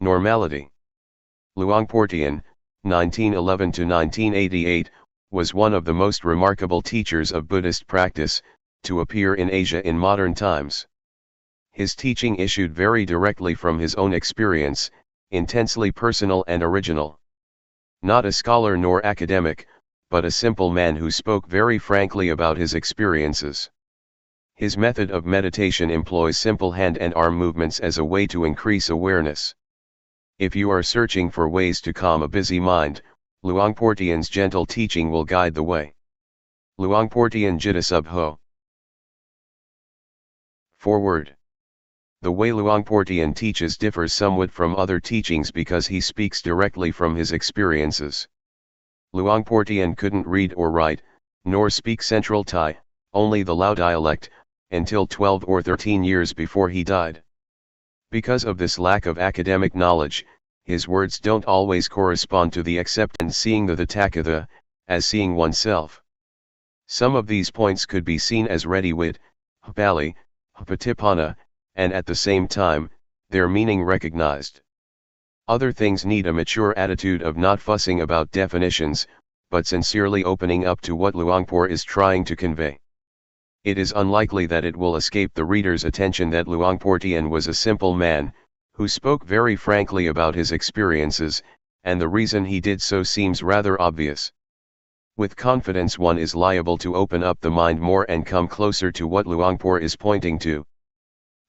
Normality. Luangpor Teean, 1911–1988, was one of the most remarkable teachers of Buddhist practice to appear in Asia in modern times. His teaching issued very directly from his own experience, intensely personal and original. Not a scholar nor academic, but a simple man who spoke very frankly about his experiences. His method of meditation employs simple hand and arm movements as a way to increase awareness. If you are searching for ways to calm a busy mind, Luangpor Teean's gentle teaching will guide the way. Luangpor Teean Jita Subho. Forward. The way Luangpor Teean teaches differs somewhat from other teachings because he speaks directly from his experiences. Luangpor Teean couldn't read or write, nor speak Central Thai, only the Lao dialect, until 12 or 13 years before he died. Because of this lack of academic knowledge, his words don't always correspond to the acceptance seeing the Tathagata, as seeing oneself. Some of these points could be seen as ready wit, Pali, Patipana, and at the same time, their meaning recognized. Other things need a mature attitude of not fussing about definitions, but sincerely opening up to what Luangpor is trying to convey. It is unlikely that it will escape the reader's attention that Luangpor Teean was a simple man, who spoke very frankly about his experiences, and the reason he did so seems rather obvious. With confidence one is liable to open up the mind more and come closer to what Luangpor is pointing to.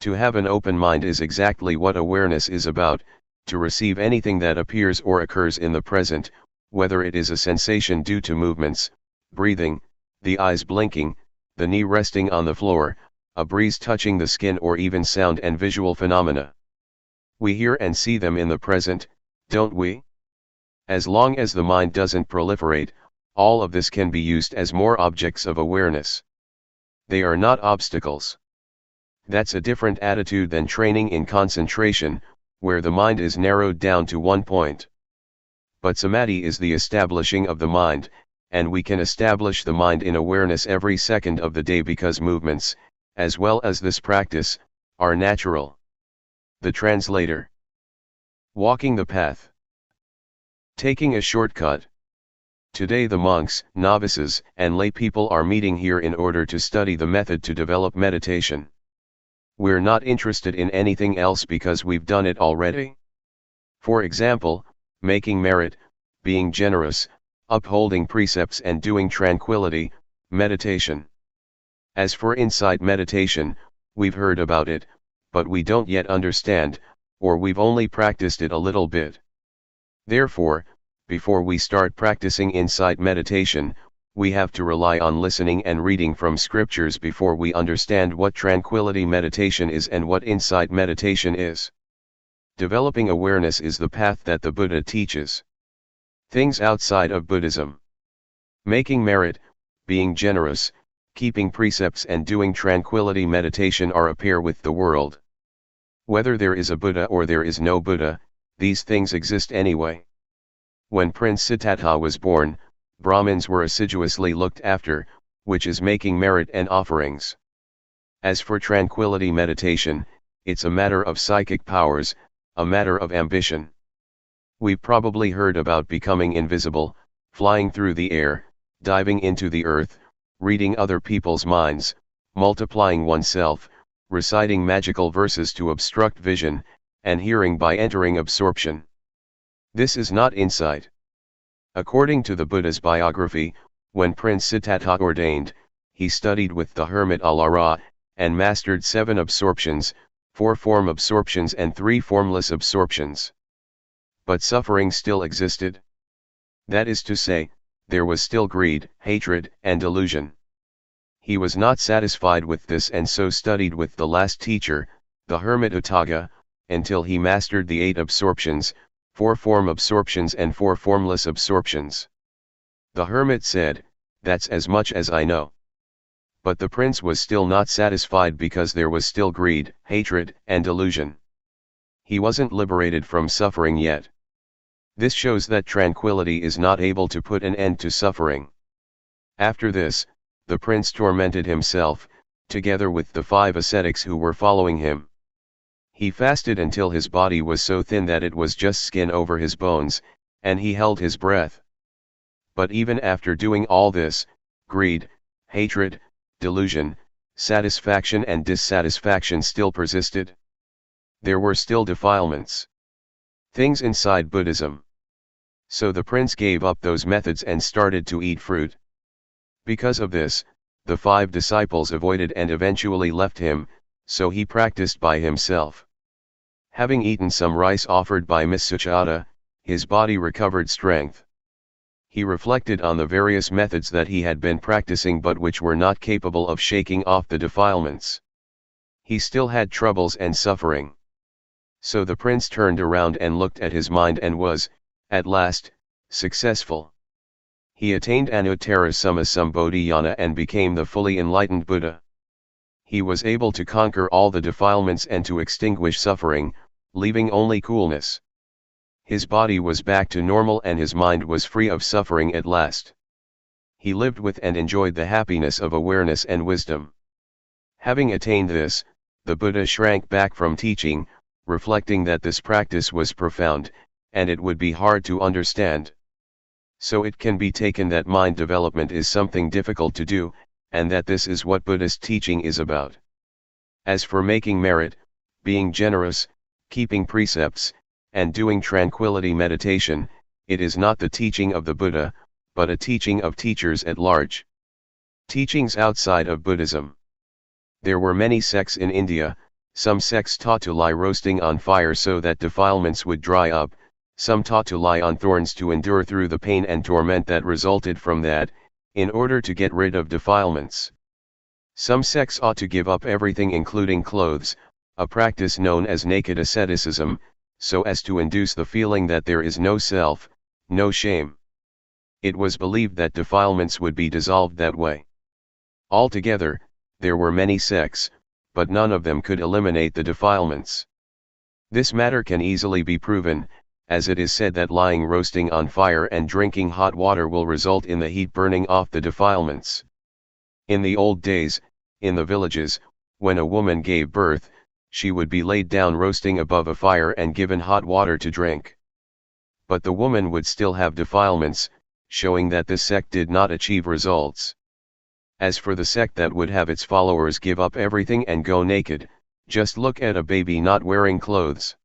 To have an open mind is exactly what awareness is about, to receive anything that appears or occurs in the present, whether it is a sensation due to movements, breathing, the eyes blinking, the knee resting on the floor, a breeze touching the skin, or even sound and visual phenomena. We hear and see them in the present, don't we? As long as the mind doesn't proliferate, all of this can be used as more objects of awareness. They are not obstacles. That's a different attitude than training in concentration, where the mind is narrowed down to one point. But samadhi is the establishing of the mind, and we can establish the mind in awareness every second of the day because movements, as well as this practice, are natural. The translator. Walking the path. Taking a shortcut. Today the monks, novices, and lay people are meeting here in order to study the method to develop meditation. We're not interested in anything else because we've done it already. For example, making merit, being generous, upholding precepts and doing tranquility, meditation. As for insight meditation, we've heard about it, but we don't yet understand, or we've only practiced it a little bit. Therefore, before we start practicing insight meditation, we have to rely on listening and reading from scriptures before we understand what tranquility meditation is and what insight meditation is. Developing awareness is the path that the Buddha teaches. Things outside of Buddhism. Making merit, being generous, keeping precepts and doing tranquility meditation are a pair with the world. Whether there is a Buddha or there is no Buddha, these things exist anyway. When Prince Siddhartha was born, Brahmins were assiduously looked after, which is making merit and offerings. As for tranquility meditation, it's a matter of psychic powers, a matter of ambition. We've probably heard about becoming invisible, flying through the air, diving into the earth, reading other people's minds, multiplying oneself, reciting magical verses to obstruct vision, and hearing by entering absorption. This is not insight. According to the Buddha's biography, when Prince Siddhartha ordained, he studied with the hermit Alara, and mastered 7 absorptions, 4 form absorptions and 3 formless absorptions. But suffering still existed. That is to say, there was still greed, hatred, and delusion. He was not satisfied with this and so studied with the last teacher, the hermit Utthaga, until he mastered the 8 absorptions, 4 form absorptions and 4 formless absorptions. The hermit said, "That's as much as I know." But the prince was still not satisfied because there was still greed, hatred, and delusion. He wasn't liberated from suffering yet. This shows that tranquility is not able to put an end to suffering. After this, the prince tormented himself, together with the 5 ascetics who were following him. He fasted until his body was so thin that it was just skin over his bones, and he held his breath. But even after doing all this, greed, hatred, delusion, satisfaction and dissatisfaction still persisted. There were still defilements. Things inside Buddhism. So the prince gave up those methods and started to eat fruit. Because of this, the 5 disciples avoided and eventually left him, so he practiced by himself. Having eaten some rice offered by Miss Suchata, his body recovered strength. He reflected on the various methods that he had been practicing but which were not capable of shaking off the defilements. He still had troubles and suffering. So the prince turned around and looked at his mind and was, at last, successful. He attained Anuttara Sammasambodhiyana and became the fully enlightened Buddha. He was able to conquer all the defilements and to extinguish suffering, leaving only coolness. His body was back to normal and his mind was free of suffering at last. He lived with and enjoyed the happiness of awareness and wisdom. Having attained this, the Buddha shrank back from teaching, reflecting that this practice was profound, and it would be hard to understand. So it can be taken that mind development is something difficult to do, and that this is what Buddhist teaching is about. As for making merit, being generous, keeping precepts, and doing tranquility meditation, it is not the teaching of the Buddha, but a teaching of teachers at large. Teachings outside of Buddhism. There were many sects in India. Some sects taught to lie roasting on fire so that defilements would dry up, some taught to lie on thorns to endure through the pain and torment that resulted from that, in order to get rid of defilements. Some sects ought to give up everything including clothes, a practice known as naked asceticism, so as to induce the feeling that there is no self, no shame. It was believed that defilements would be dissolved that way. Altogether, there were many sects, but none of them could eliminate the defilements. This matter can easily be proven, as it is said that lying roasting on fire and drinking hot water will result in the heat burning off the defilements. In the old days, in the villages, when a woman gave birth, she would be laid down roasting above a fire and given hot water to drink. But the woman would still have defilements, showing that this sect did not achieve results. As for the sect that would have its followers give up everything and go naked, just look at a baby not wearing clothes.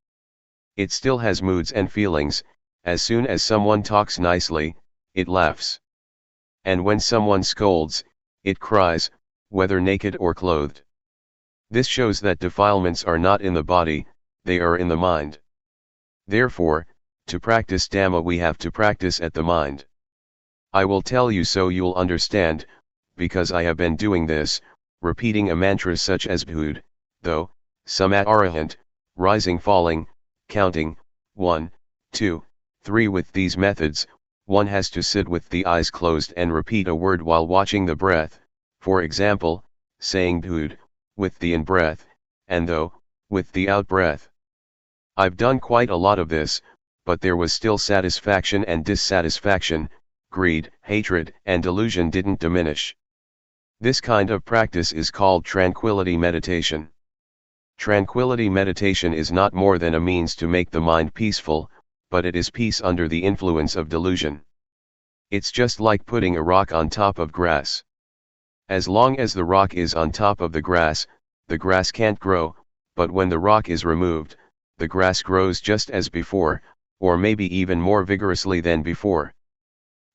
It still has moods and feelings. As soon as someone talks nicely, it laughs. And when someone scolds, it cries, whether naked or clothed. This shows that defilements are not in the body, they are in the mind. Therefore, to practice Dhamma we have to practice at the mind. I will tell you so you'll understand, because I have been doing this, repeating a mantra such as Bhud, though, Samat Arahant, rising falling, counting, 1, 2, 3 with these methods, one has to sit with the eyes closed and repeat a word while watching the breath, for example, saying Bhud, with the in-breath, and though, with the out-breath. I've done quite a lot of this, but there was still satisfaction and dissatisfaction, greed, hatred, and delusion didn't diminish. This kind of practice is called tranquility meditation. Tranquility meditation is not more than a means to make the mind peaceful, but it is peace under the influence of delusion. It's just like putting a rock on top of grass. As long as the rock is on top of the grass can't grow, but when the rock is removed, the grass grows just as before, or maybe even more vigorously than before.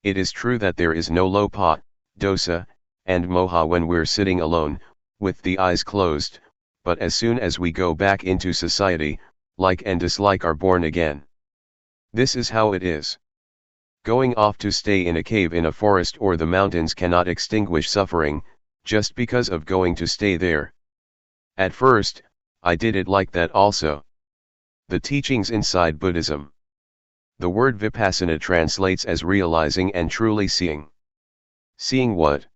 It is true that there is no lopa, dosa, and moha when we're sitting alone, with the eyes closed, but as soon as we go back into society, like and dislike are born again. This is how it is. Going off to stay in a cave in a forest or the mountains cannot extinguish suffering, just because of going to stay there. At first, I did it like that also. The teachings inside Buddhism. The word Vipassana translates as realizing and truly seeing. Seeing what?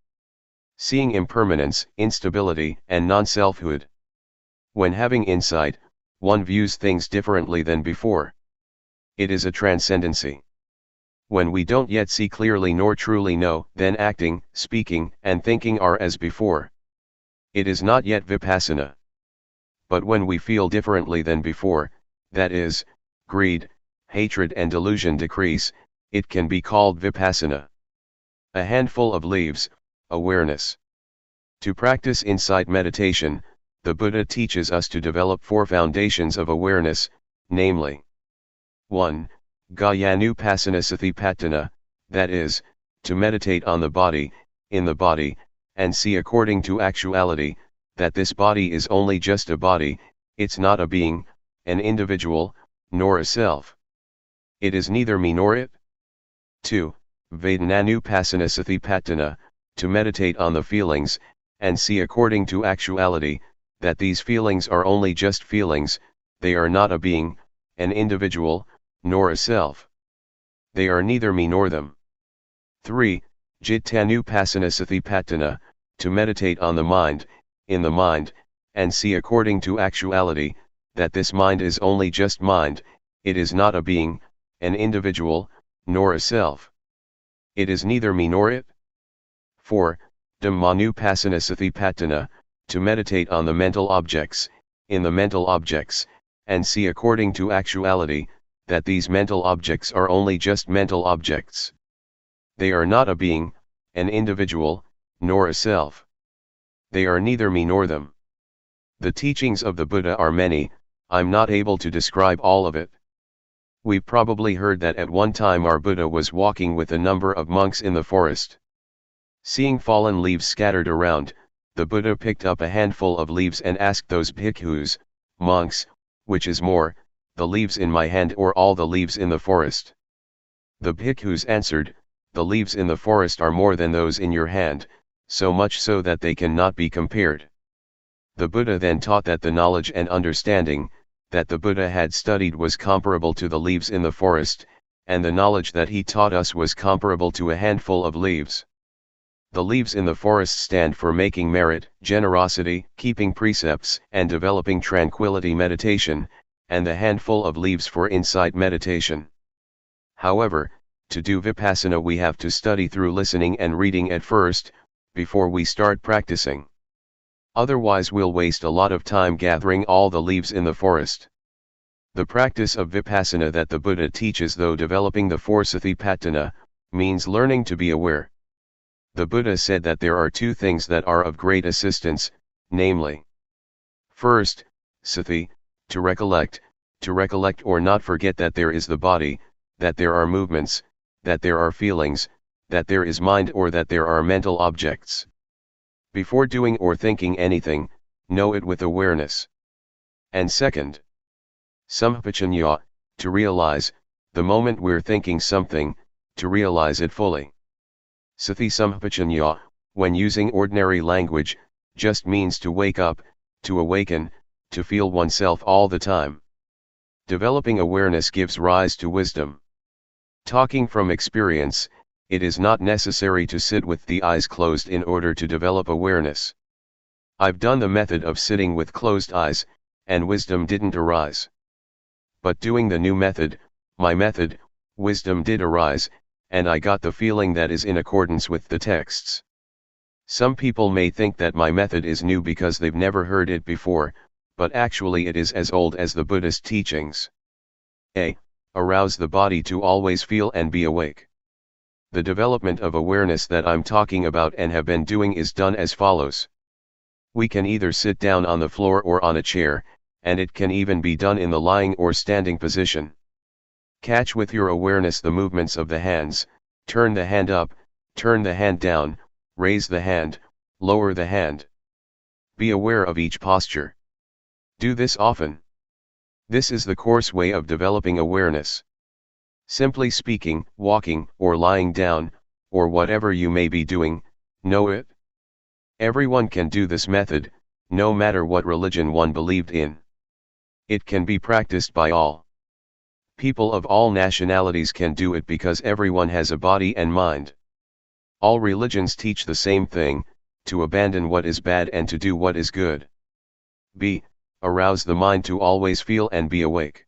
Seeing impermanence, instability, and non-selfhood. When having insight, one views things differently than before. It is a transcendency. When we don't yet see clearly nor truly know, then acting, speaking, and thinking are as before. It is not yet Vipassana. But when we feel differently than before, that is, greed, hatred and delusion decrease, it can be called Vipassana. A handful of leaves, awareness. To practice insight meditation, the Buddha teaches us to develop 4 foundations of awareness, namely 1. Gayanupasanasatipatthana, that is, to meditate on the body, in the body, and see according to actuality, that this body is only just a body, it's not a being, an individual, nor a self. It is neither me nor it. 2. Vedananupasanasatipatthana, to meditate on the feelings, and see according to actuality, that these feelings are only just feelings, they are not a being, an individual, nor a self. They are neither me nor them. 3. Jittanupasanasatipatthana, to meditate on the mind, in the mind, and see according to actuality, that this mind is only just mind, it is not a being, an individual, nor a self. It is neither me nor it. 4. Dhammanupasanasatipatthana, to meditate on the mental objects, in the mental objects, and see according to actuality, that these mental objects are only just mental objects. They are not a being, an individual, nor a self. They are neither me nor them. The teachings of the Buddha are many, I'm not able to describe all of it. We've probably heard that at one time our Buddha was walking with a number of monks in the forest. Seeing fallen leaves scattered around, the Buddha picked up a handful of leaves and asked those bhikkhus, monks, which is more, the leaves in my hand or all the leaves in the forest? The bhikkhus answered, the leaves in the forest are more than those in your hand, so much so that they cannot be compared. The Buddha then taught that the knowledge and understanding that the Buddha had studied was comparable to the leaves in the forest, and the knowledge that he taught us was comparable to a handful of leaves. The leaves in the forest stand for making merit, generosity, keeping precepts, and developing tranquility meditation, and the handful of leaves for insight meditation. However, to do Vipassana we have to study through listening and reading at first, before we start practicing. Otherwise we'll waste a lot of time gathering all the leaves in the forest. The practice of Vipassana that the Buddha teaches, though developing the 4 Satipatthana, means learning to be aware. The Buddha said that there are 2 things that are of great assistance, namely, first, sati, to recollect or not forget that there is the body, that there are movements, that there are feelings, that there is mind or that there are mental objects. Before doing or thinking anything, know it with awareness. And second, sampajanya, to realize, the moment we're thinking something, to realize it fully. Sati sampajanya, when using ordinary language, just means to wake up, to awaken, to feel oneself all the time. Developing awareness gives rise to wisdom. Talking from experience, it is not necessary to sit with the eyes closed in order to develop awareness. I've done the method of sitting with closed eyes, and wisdom didn't arise. But doing the new method, my method, wisdom did arise, and I got the feeling that is in accordance with the texts. Some people may think that my method is new because they've never heard it before, but actually it is as old as the Buddhist teachings. A. Arouse the body to always feel and be awake. The development of awareness that I'm talking about and have been doing is done as follows. We can either sit down on the floor or on a chair, and it can even be done in the lying or standing position. Catch with your awareness the movements of the hands, turn the hand up, turn the hand down, raise the hand, lower the hand. Be aware of each posture. Do this often. This is the coarse way of developing awareness. Simply speaking, walking, or lying down, or whatever you may be doing, know it. Everyone can do this method, no matter what religion one believed in. It can be practiced by all. People of all nationalities can do it because everyone has a body and mind. All religions teach the same thing, to abandon what is bad and to do what is good. b. Arouse the mind to always feel and be awake.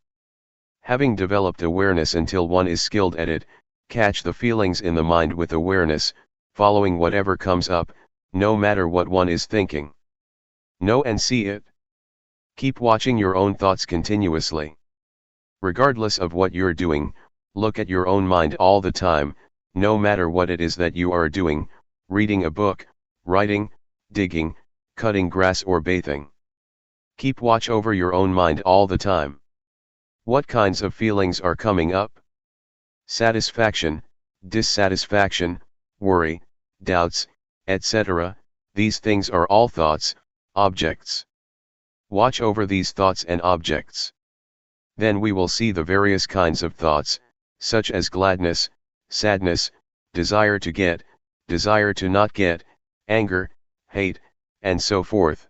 Having developed awareness until one is skilled at it, catch the feelings in the mind with awareness, following whatever comes up, no matter what one is thinking. Know and see it. Keep watching your own thoughts continuously. Regardless of what you're doing, look at your own mind all the time, no matter what it is that you are doing, reading a book, writing, digging, cutting grass or bathing. Keep watch over your own mind all the time. What kinds of feelings are coming up? Satisfaction, dissatisfaction, worry, doubts, etc. These things are all thoughts, objects. Watch over these thoughts and objects. Then we will see the various kinds of thoughts, such as gladness, sadness, desire to get, desire to not get, anger, hate, and so forth.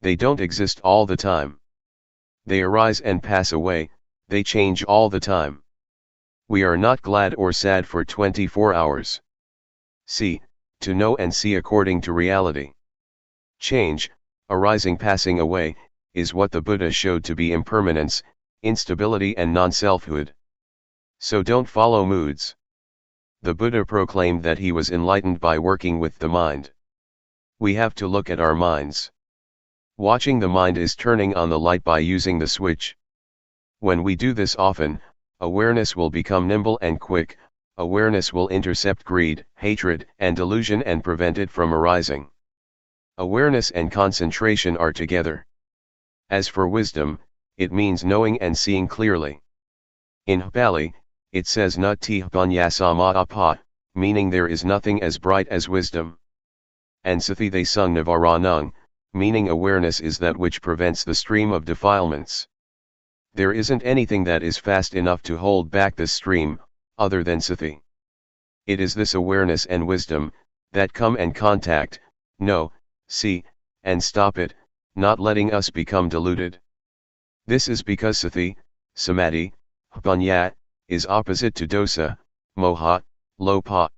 They don't exist all the time. They arise and pass away, they change all the time. We are not glad or sad for 24 hours. See, to know and see according to reality. Change, arising passing away, is what the Buddha showed to be impermanence, instability and non-selfhood. So don't follow moods. The Buddha proclaimed that he was enlightened by working with the mind. We have to look at our minds. Watching the mind is turning on the light by using the switch. When we do this often, awareness will become nimble and quick, awareness will intercept greed, hatred, and delusion and prevent it from arising. Awareness and concentration are together. As for wisdom, it means knowing and seeing clearly. In Pali, it says Nati Panyasama Apa, meaning there is nothing as bright as wisdom. And Sati they sung Navaranung, meaning awareness is that which prevents the stream of defilements. There isn't anything that is fast enough to hold back the stream, other than Sati. It is this awareness and wisdom, that come and contact, know, see, and stop it, not letting us become deluded. This is because Sati, Samadhi, Panya, is opposite to dosa, moha, lopa.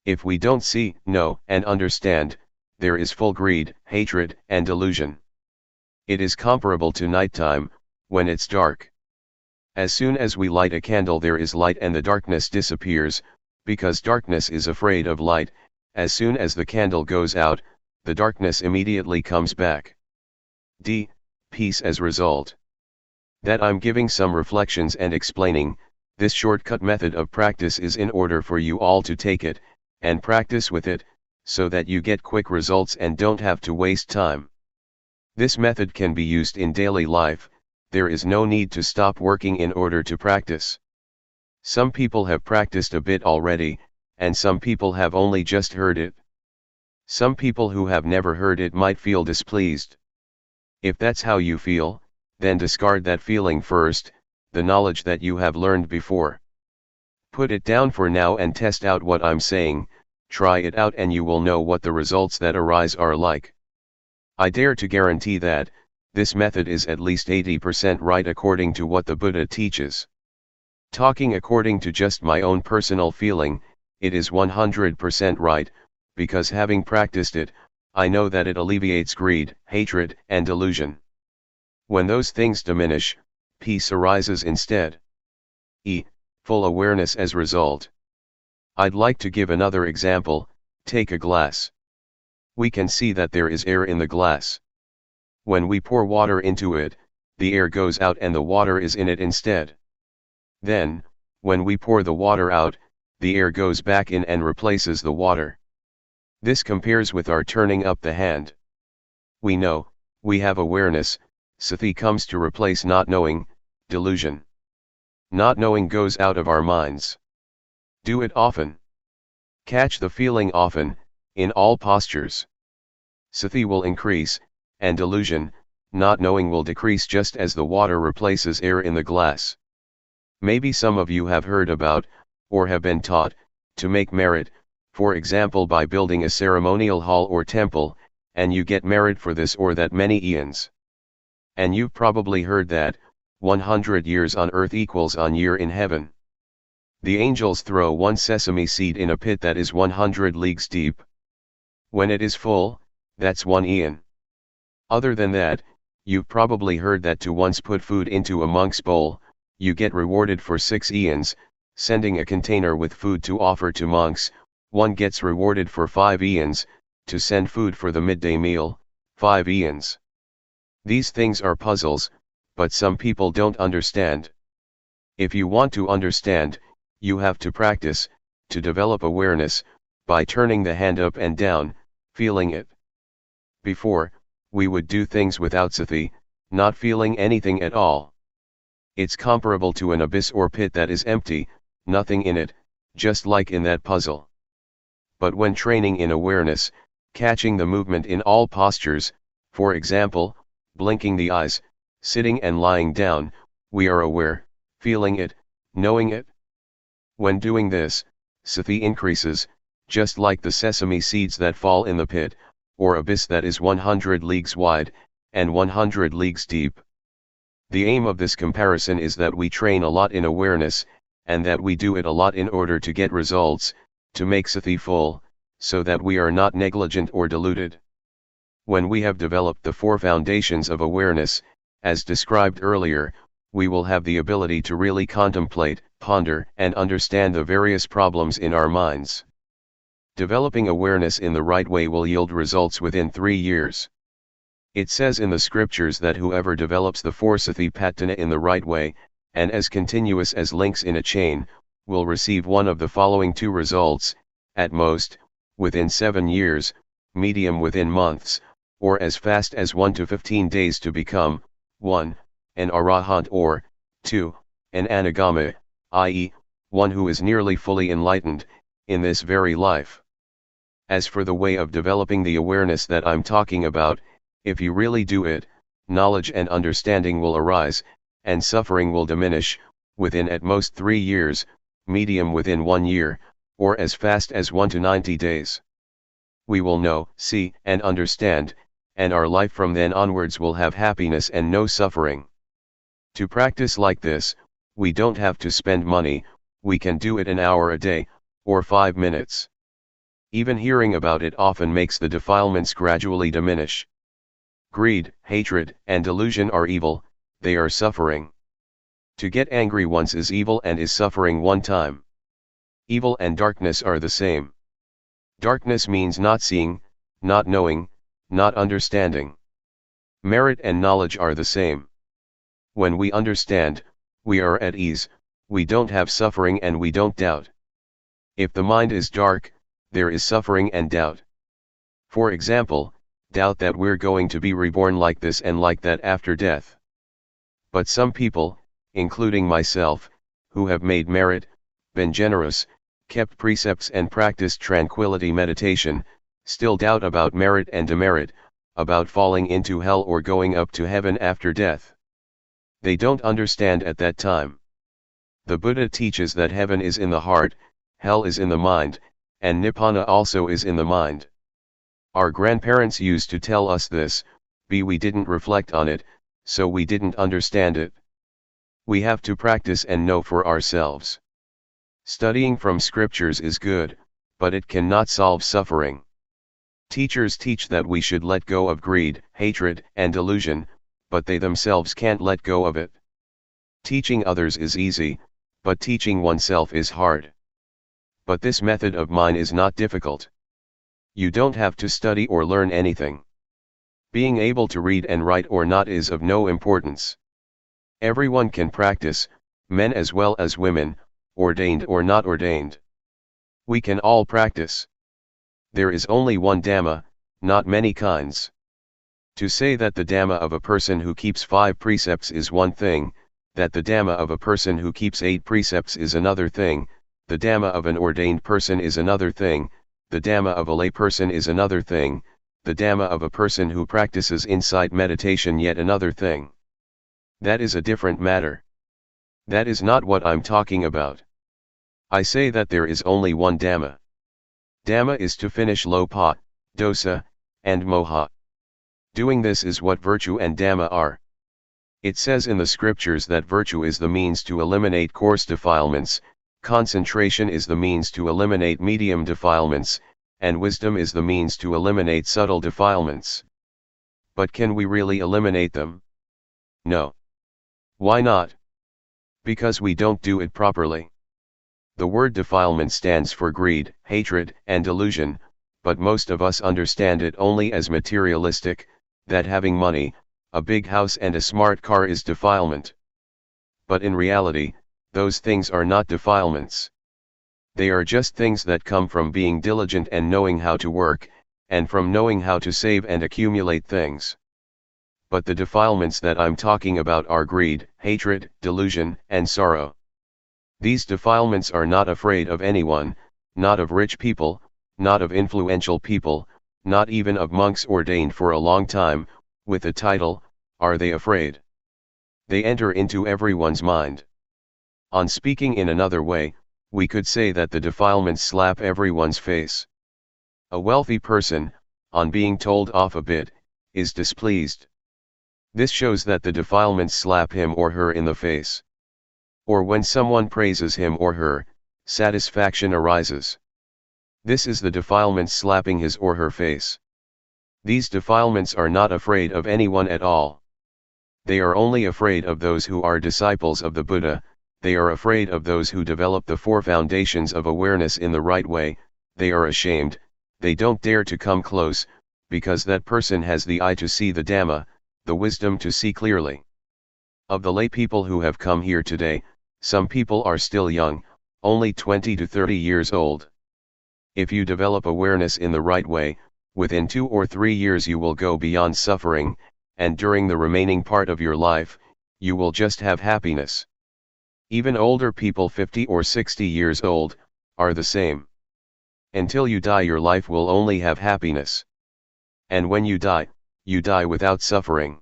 If we don't see, know, and understand, there is full greed, hatred, and delusion. It is comparable to nighttime, when it's dark. As soon as we light a candle there is light and the darkness disappears, because darkness is afraid of light. As soon as the candle goes out, the darkness immediately comes back. D. Peace as result. That I'm giving some reflections and explaining, this shortcut method of practice is in order for you all to take it, and practice with it, so that you get quick results and don't have to waste time. This method can be used in daily life, there is no need to stop working in order to practice. Some people have practiced a bit already, and some people have only just heard it. Some people who have never heard it might feel displeased. If that's how you feel, then discard that feeling first, the knowledge that you have learned before. Put it down for now and test out what I'm saying, try it out and you will know what the results that arise are like. I dare to guarantee that, this method is at least 80% right according to what the Buddha teaches. Talking according to just my own personal feeling, it is 100% right, because having practiced it, I know that it alleviates greed, hatred, and delusion. When those things diminish, peace arises instead. Full awareness as result. I'd like to give another example. Take a glass. We can see that there is air in the glass. When we pour water into it, the air goes out and the water is in it instead. Then, when we pour the water out, the air goes back in and replaces the water. This compares with our turning up the hand. We know, we have awareness, sati comes to replace not knowing, delusion. Not knowing goes out of our minds. Do it often. Catch the feeling often, in all postures. Sati will increase, and delusion, not knowing will decrease just as the water replaces air in the glass. Maybe some of you have heard about, or have been taught, to make merit, for example by building a ceremonial hall or temple, and you get merit for this or that many eons. And you've probably heard that, 100 years on earth equals one year in heaven. The angels throw one sesame seed in a pit that is 100 leagues deep. When it is full, that's 1 eon. Other than that, you've probably heard that to once put food into a monk's bowl, you get rewarded for 6 eons, sending a container with food to offer to monks, one gets rewarded for 5 eons, to send food for the midday meal, 5 eons. These things are puzzles, but some people don't understand. If you want to understand, you have to practice, to develop awareness, by turning the hand up and down, feeling it. Before, we would do things without sati, not feeling anything at all. It's comparable to an abyss or pit that is empty, nothing in it, just like in that puzzle. But when training in awareness, catching the movement in all postures, for example, blinking the eyes, sitting and lying down, we are aware, feeling it, knowing it. When doing this, sati increases, just like the sesame seeds that fall in the pit, or abyss that is 100 leagues wide, and 100 leagues deep. The aim of this comparison is that we train a lot in awareness, and that we do it a lot in order to get results, to make sati full, so that we are not negligent or deluded. When we have developed the 4 foundations of awareness, as described earlier, we will have the ability to really contemplate, ponder, and understand the various problems in our minds. Developing awareness in the right way will yield results within 3 years. It says in the scriptures that whoever develops the 4 satipatthana in the right way, and as continuous as links in a chain, will receive one of the following 2 results, at most, within 7 years, medium within months, or as fast as 1 to 15 days to become, 1, an arahant or, 2, an anagama, i.e., one who is nearly fully enlightened, in this very life. As for the way of developing the awareness that I'm talking about, if you really do it, knowledge and understanding will arise, and suffering will diminish, within at most 3 years, medium within 1 year, or as fast as 1 to 90 days. We will know, see, and understand, and our life from then onwards will have happiness and no suffering. To practice like this, we don't have to spend money, we can do it an hour a day, or 5 minutes. Even hearing about it often makes the defilements gradually diminish. Greed, hatred, and delusion are evil, they are suffering. To get angry once is evil and is suffering one time. Evil and darkness are the same. Darkness means not seeing, not knowing, not understanding. Merit and knowledge are the same. When we understand, we are at ease, we don't have suffering and we don't doubt. If the mind is dark, there is suffering and doubt. For example, doubt that we're going to be reborn like this and like that after death. But some people, including myself, who have made merit, been generous, kept precepts and practiced tranquility meditation, still doubt about merit and demerit, about falling into hell or going up to heaven after death. They don't understand at that time. The Buddha teaches that heaven is in the heart, hell is in the mind, and Nibbana also is in the mind. Our grandparents used to tell us this, but we didn't reflect on it, so we didn't understand it. We have to practice and know for ourselves. Studying from scriptures is good, but it cannot solve suffering. Teachers teach that we should let go of greed, hatred, and delusion, but they themselves can't let go of it. Teaching others is easy, but teaching oneself is hard. But this method of mine is not difficult. You don't have to study or learn anything. Being able to read and write or not is of no importance. Everyone can practice, men as well as women, ordained or not ordained. We can all practice. There is only one Dhamma, not many kinds. To say that the Dhamma of a person who keeps 5 precepts is one thing, that the Dhamma of a person who keeps 8 precepts is another thing, the Dhamma of an ordained person is another thing, the Dhamma of a lay person is another thing, the Dhamma of a person who practices insight meditation yet another thing. That is a different matter. That is not what I'm talking about. I say that there is only one Dhamma. Dhamma is to finish lopa, dosa, and moha. Doing this is what virtue and Dhamma are. It says in the scriptures that virtue is the means to eliminate coarse defilements, concentration is the means to eliminate medium defilements, and wisdom is the means to eliminate subtle defilements. But can we really eliminate them? No. Why not? Because we don't do it properly. The word defilement stands for greed, hatred, and delusion, but most of us understand it only as materialistic, that having money, a big house and a smart car is defilement. But in reality, those things are not defilements. They are just things that come from being diligent and knowing how to work, and from knowing how to save and accumulate things. But the defilements that I'm talking about are greed, hatred, delusion, and sorrow. These defilements are not afraid of anyone, not of rich people, not of influential people, not even of monks ordained for a long time, with a title, are they afraid? They enter into everyone's mind. On speaking in another way, we could say that the defilements slap everyone's face. A wealthy person, on being told off a bit, is displeased. This shows that the defilements slap him or her in the face. Or when someone praises him or her, satisfaction arises. This is the defilements slapping his or her face. These defilements are not afraid of anyone at all. They are only afraid of those who are disciples of the Buddha. They are afraid of those who develop the four foundations of awareness in the right way. They are ashamed, they don't dare to come close, because that person has the eye to see the Dhamma, the wisdom to see clearly. Of the lay people who have come here today, some people are still young, only 20 to 30 years old. If you develop awareness in the right way, within 2 or 3 years you will go beyond suffering, and during the remaining part of your life, you will just have happiness. Even older people 50 or 60 years old, are the same. Until you die your life will only have happiness. And when you die without suffering.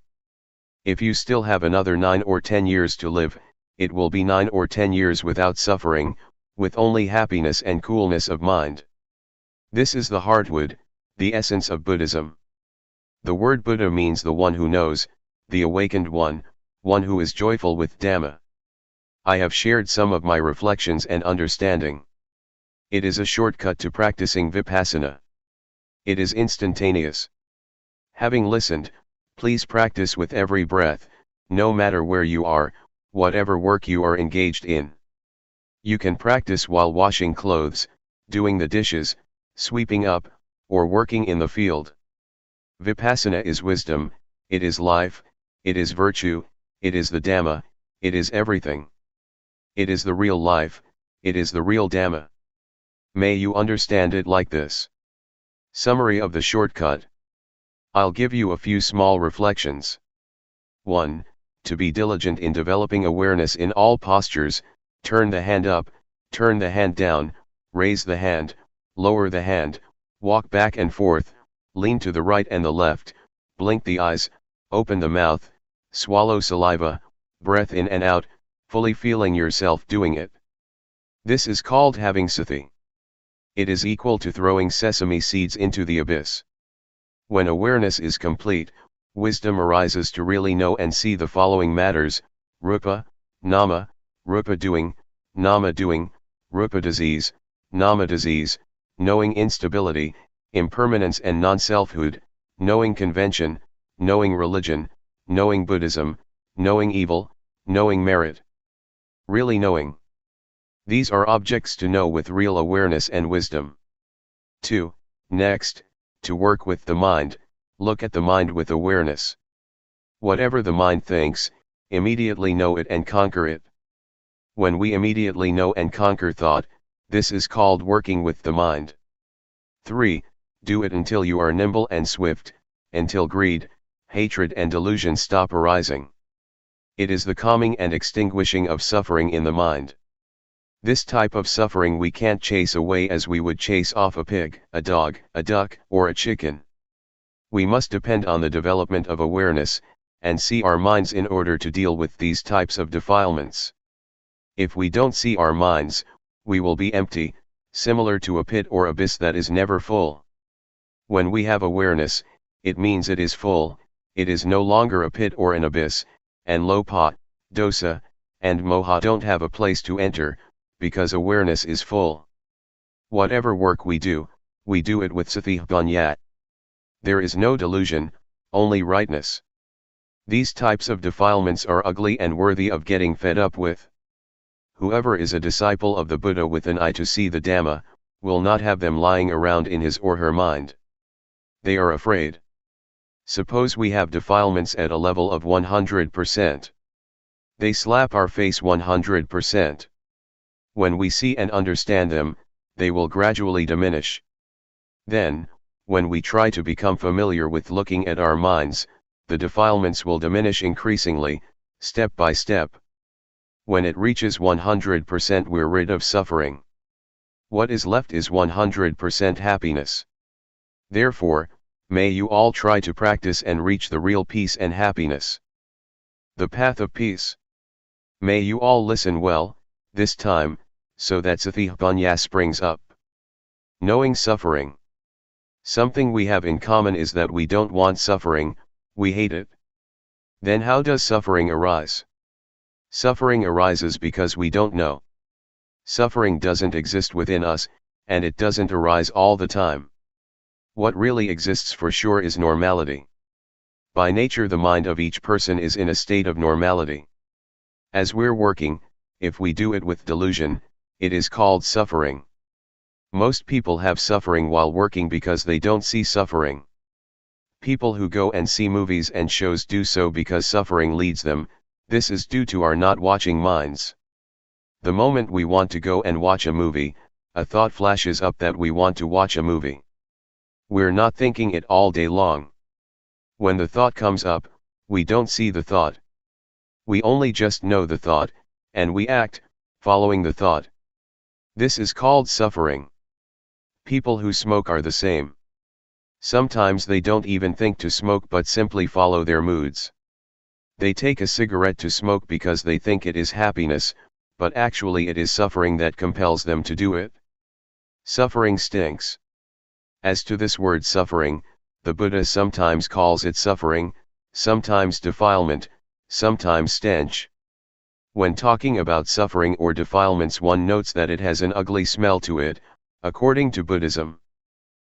If you still have another 9 or 10 years to live, it will be 9 or 10 years without suffering, with only happiness and coolness of mind. This is the heartwood, the essence of Buddhism. The word Buddha means the one who knows, the awakened one who is joyful with Dhamma. I have shared some of my reflections and understanding. It is a shortcut to practicing Vipassana. It is instantaneous. Having listened, please practice with every breath, no matter where you are, whatever work you are engaged in. You can practice while washing clothes, doing the dishes, sweeping up, or working in the field. Vipassana is wisdom, it is life, it is virtue, it is the Dhamma, it is everything. It is the real life, it is the real Dhamma. May you understand it like this. Summary of the shortcut. I'll give you a few small reflections. 1. To be diligent in developing awareness in all postures, turn the hand up, turn the hand down, raise the hand, lower the hand, walk back and forth, lean to the right and the left, blink the eyes, open the mouth, swallow saliva, breath in and out, fully feeling yourself doing it. This is called having sati. It is equal to throwing sesame seeds into the abyss. When awareness is complete, wisdom arises to really know and see the following matters: rupa, nama, rupa doing, nama doing, rupa disease, nama disease, knowing instability, impermanence and non-selfhood, knowing convention, knowing religion, knowing Buddhism, knowing evil, knowing merit. Really knowing. These are objects to know with real awareness and wisdom. 2. Next, to work with the mind, look at the mind with awareness. Whatever the mind thinks, immediately know it and conquer it. When we immediately know and conquer thought, this is called working with the mind. 3. Do it until you are nimble and swift, until greed, hatred and delusion stop arising. It is the calming and extinguishing of suffering in the mind. This type of suffering we can't chase away as we would chase off a pig, a dog, a duck, or a chicken. We must depend on the development of awareness, and see our minds in order to deal with these types of defilements. If we don't see our minds, we will be empty, similar to a pit or abyss that is never full. When we have awareness, it means it is full, it is no longer a pit or an abyss, and lopa, dosa, and moha don't have a place to enter, because awareness is full. Whatever work we do it with sathipanya. There is no delusion, only rightness. These types of defilements are ugly and worthy of getting fed up with. Whoever is a disciple of the Buddha with an eye to see the Dhamma, will not have them lying around in his or her mind. They are afraid. Suppose we have defilements at a level of 100%. They slap our face 100%. When we see and understand them, they will gradually diminish. Then, when we try to become familiar with looking at our minds, the defilements will diminish increasingly, step by step. When it reaches 100%, we're rid of suffering. What is left is 100% happiness. Therefore, may you all try to practice and reach the real peace and happiness. The path of peace. May you all listen well, this time, so that sathipanya springs up. Knowing suffering. Something we have in common is that we don't want suffering, we hate it. Then how does suffering arise? Suffering arises because we don't know. Suffering doesn't exist within us, and it doesn't arise all the time. What really exists for sure is normality. By nature, the mind of each person is in a state of normality. As we're working, if we do it with delusion, it is called suffering. Most people have suffering while working because they don't see suffering. People who go and see movies and shows do so because suffering leads them. This is due to our not watching minds. The moment we want to go and watch a movie, a thought flashes up that we want to watch a movie. We're not thinking it all day long. When the thought comes up, we don't see the thought. We only just know the thought, and we act, following the thought. This is called suffering. People who smoke are the same. Sometimes they don't even think to smoke but simply follow their moods. They take a cigarette to smoke because they think it is happiness, but actually it is suffering that compels them to do it. Suffering stinks. As to this word suffering, the Buddha sometimes calls it suffering, sometimes defilement, sometimes stench. When talking about suffering or defilements, one notes that it has an ugly smell to it, according to Buddhism.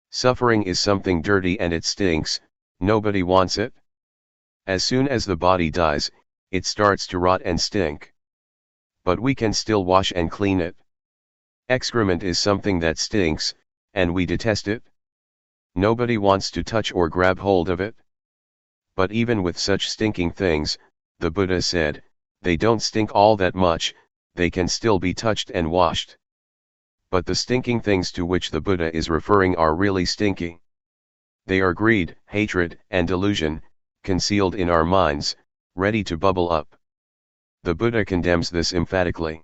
Suffering is something dirty and it stinks, nobody wants it. As soon as the body dies, it starts to rot and stink. But we can still wash and clean it. Excrement is something that stinks, and we detest it. Nobody wants to touch or grab hold of it. But even with such stinking things, the Buddha said, they don't stink all that much, they can still be touched and washed. But the stinking things to which the Buddha is referring are really stinky. They are greed, hatred, and delusion, concealed in our minds, ready to bubble up. The Buddha condemns this emphatically.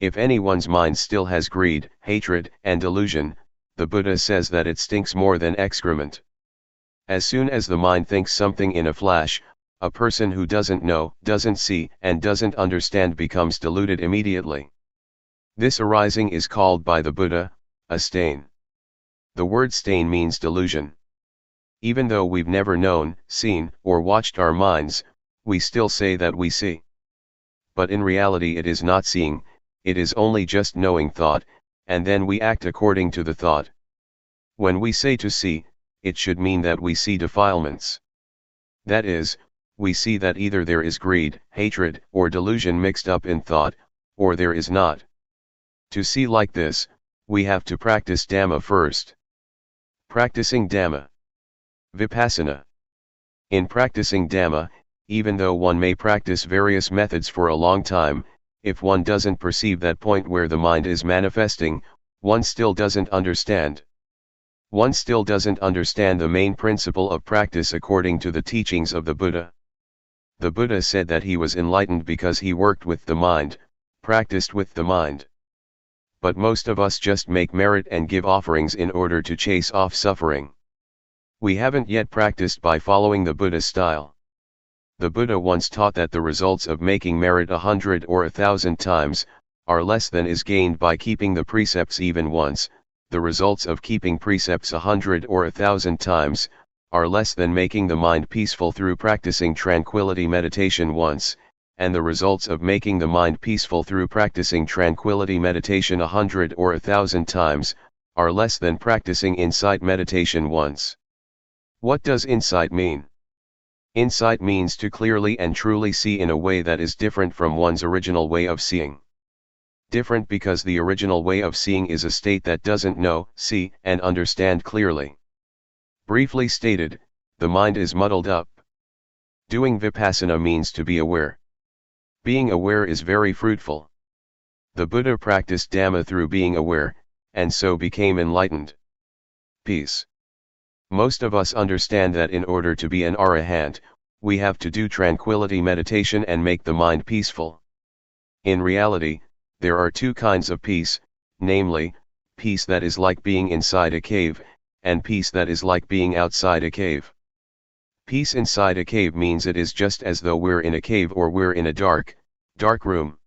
If anyone's mind still has greed, hatred, and delusion, the Buddha says that it stinks more than excrement. As soon as the mind thinks something in a flash, a person who doesn't know, doesn't see, and doesn't understand becomes deluded immediately. This arising is called by the Buddha, a stain. The word stain means delusion. Even though we've never known, seen, or watched our minds, we still say that we see. But in reality it is not seeing, it is only just knowing thought, and then we act according to the thought. When we say to see, it should mean that we see defilements. That is, we see that either there is greed, hatred, or delusion mixed up in thought, or there is not. To see like this, we have to practice Dhamma first. Practicing Dhamma. Vipassana. In practicing Dhamma, even though one may practice various methods for a long time, if one doesn't perceive that point where the mind is manifesting, one still doesn't understand. One still doesn't understand the main principle of practice according to the teachings of the Buddha. The Buddha said that he was enlightened because he worked with the mind, practiced with the mind. But most of us just make merit and give offerings in order to chase off suffering. We haven't yet practiced by following the Buddha style. The Buddha once taught that the results of making merit 100 or 1,000 times are less than is gained by keeping the precepts even once, the results of keeping precepts 100 or 1,000 times, are less than making the mind peaceful through practicing tranquility meditation once, and the results of making the mind peaceful through practicing tranquility meditation 100 or 1,000 times, are less than practicing insight meditation once. What does insight mean? Insight means to clearly and truly see in a way that is different from one's original way of seeing. Different because the original way of seeing is a state that doesn't know, see, and understand clearly. Briefly stated, the mind is muddled up. Doing Vipassana means to be aware. Being aware is very fruitful. The Buddha practiced Dhamma through being aware, and so became enlightened. Peace. Most of us understand that in order to be an arahant, we have to do tranquility meditation and make the mind peaceful. In reality, there are two kinds of peace, namely, peace that is like being inside a cave, and peace that is like being outside a cave. Peace inside a cave means it is just as though we're in a cave or we're in a dark room.